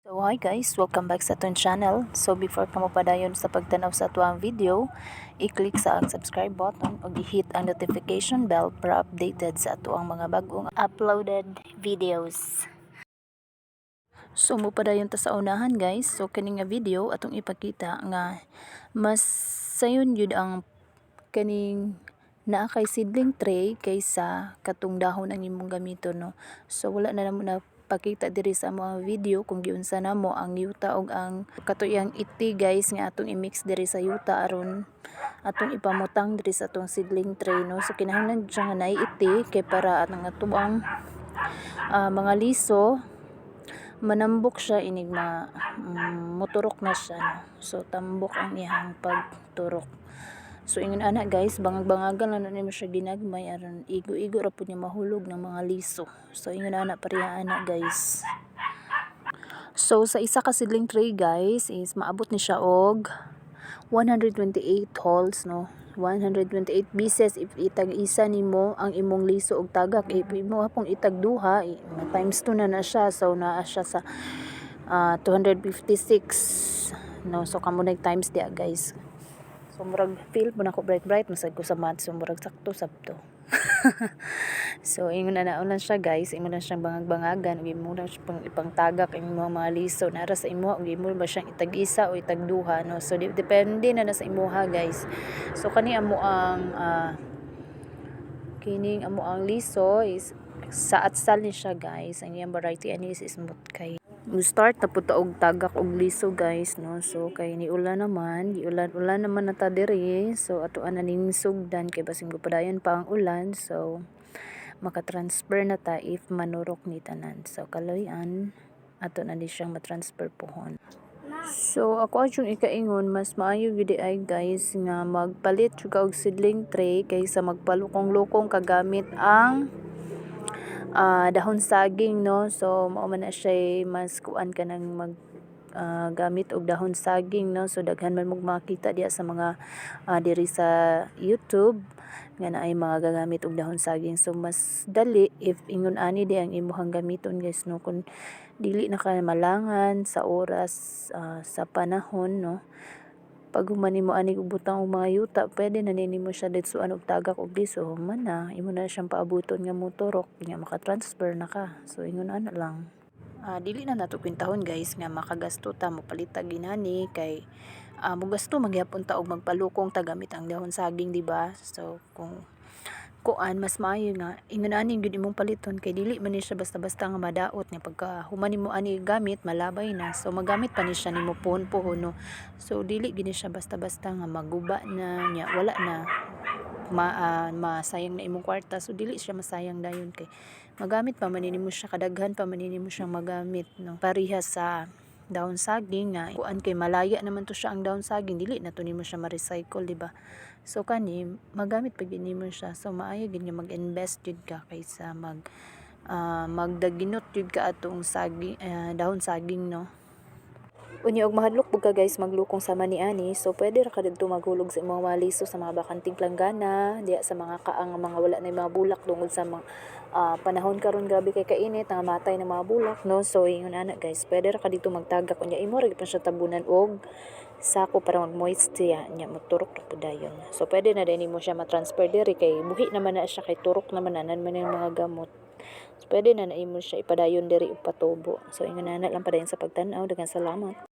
So hi guys, welcome back sa atong channel. So before ka mo padayon sa pagtanaw sa atuang video, i-click sa ang subscribe button o i-hit ang notification bell para updated sa atuang mga bagong uploaded videos. So mo padayon ta sa unahan guys. So kani nga video atong ipakita nga mas sayon yun ang kaning naa kay seedling tray kaysa katong dahon ang imong gamiton, no. So wala na namo na pakita diri sa mga video kung giunsa namo ang yuta og ang katuyang iti guys nga atong i-mix diri sa yuta aron atong ipamutang diri sa atong seedling tray, no. So kinahanglan siya nga naay iti kay para ang atuang mga liso manambok siya inig moturok na siya, no. So tambok ang iyang pagturok. So ingon ana guys, bangag-bangagan lang na nimo siya ginagmay aron igo-igo ra pud niya mahulog ng mga liso. So ingon ana pareha ana guys. So sa isa ka seedling tray guys is maabot ni siya og 128 holes, no. 128 pieces if itag isa nimo ang imong liso og tagak, if imo hapong itag duha times 2 na siya. So naa siya sa 256, no. So kamo nag times dia guys. So murag feel mo na ko bright masag ko sa math, so murag sakto sabto. So ingon na naon siya guys, imo na siyang bangag-bangagan ug imo na siyang ipangtagak ang imong mga liso nara sa imo ug imo ba siyang itag isa o itag duha, no. So depende na sa imuha guys. So kani amo ang kining amo ang liso is sa atsal ni siya guys. Ang iyang variety ani is smooth kay start na po og tagak og liso guys, no. So kay ni ulan naman, ulan naman na ta diri. So ato ana ning sugdan kay basing padayon pa ang ulan. So maka-transfer na ta if manurok ni tanan. So kaloy-an ato na di siyang ma-transfer pohon. So ako yung ikaingon mas maayo gyud ay guys nga magpalit jud ka og seedling tray kaysa magpalukong-lukong kagamit ang dahon saging, no. So mao man na siya mas kuan ka nang gamit og dahon saging, no. So daghan man mong makita diya sa mga diri sa YouTube nga naay mga gagamit og dahon saging. So mas dali if ingon ani di ang imuhang gamiton guys, no. Kun dili na ka malangan sa oras sa panahon, no. Pag human nimo ani butang og mga yuta, pwede na nimo siya ditsuan og tagak og liso, human na imo na siyang paabuton nga motorok nga maka-transfer na ka. So ingon ana lang. Dili na nato kwintahon guys nga makagasto ta mo palita ginani kay mogasto magyapon ta og magpalukong ta gamit ang dahon saging, di ba? So kung kuan mas maayo nga ingon ani gyud imong paliton kay dili man ni siya basta-basta nga madaot nga pagka human nimo ani gamit malabay na. So magamit pa ni siya nimo pohon-pohon, no. So dili gini siya basta-basta nga maguba na nya wala na masayang na imong kwarta. So dili siya masayang dayon kay magamit pa man nimo siya, kadaghan pa man nimo siyang magamit, no. Parehas sa dahon saging nga kuan kay malaya naman to siya ang dahon saging, dili na to nimo siya ma-recycle, di ba? So kani magamit pag nimo siya. So maayo gid nga mag-invest jud ka kaysa magdaginot jud ka atong saging dahon saging, no. Unya og mahadlok pud ka guys maglukong sama ni ani. So pwede ra ka didto maghulog sa imong mga liso sa mga bakanting planggana diya sa mga kaang mga wala na mga bulak tungod sa mga panahon karon grabe kay kainit nga matay ng mga bulak, no. So ingon ana guys, pwede ra ka dito magtagak unya imo ra gyud siya tabunan og sako para mag-moist siya nya maturok ra pud dayon. So pwede na din nimo siya ma-transfer diri kay buhi naman na siya kay turok naman nanan man yung mga gamot. So pwede na imo siya ipadayon diri og patubo. So ingon ana lang padayon sa pagtan-aw, daghang salamat.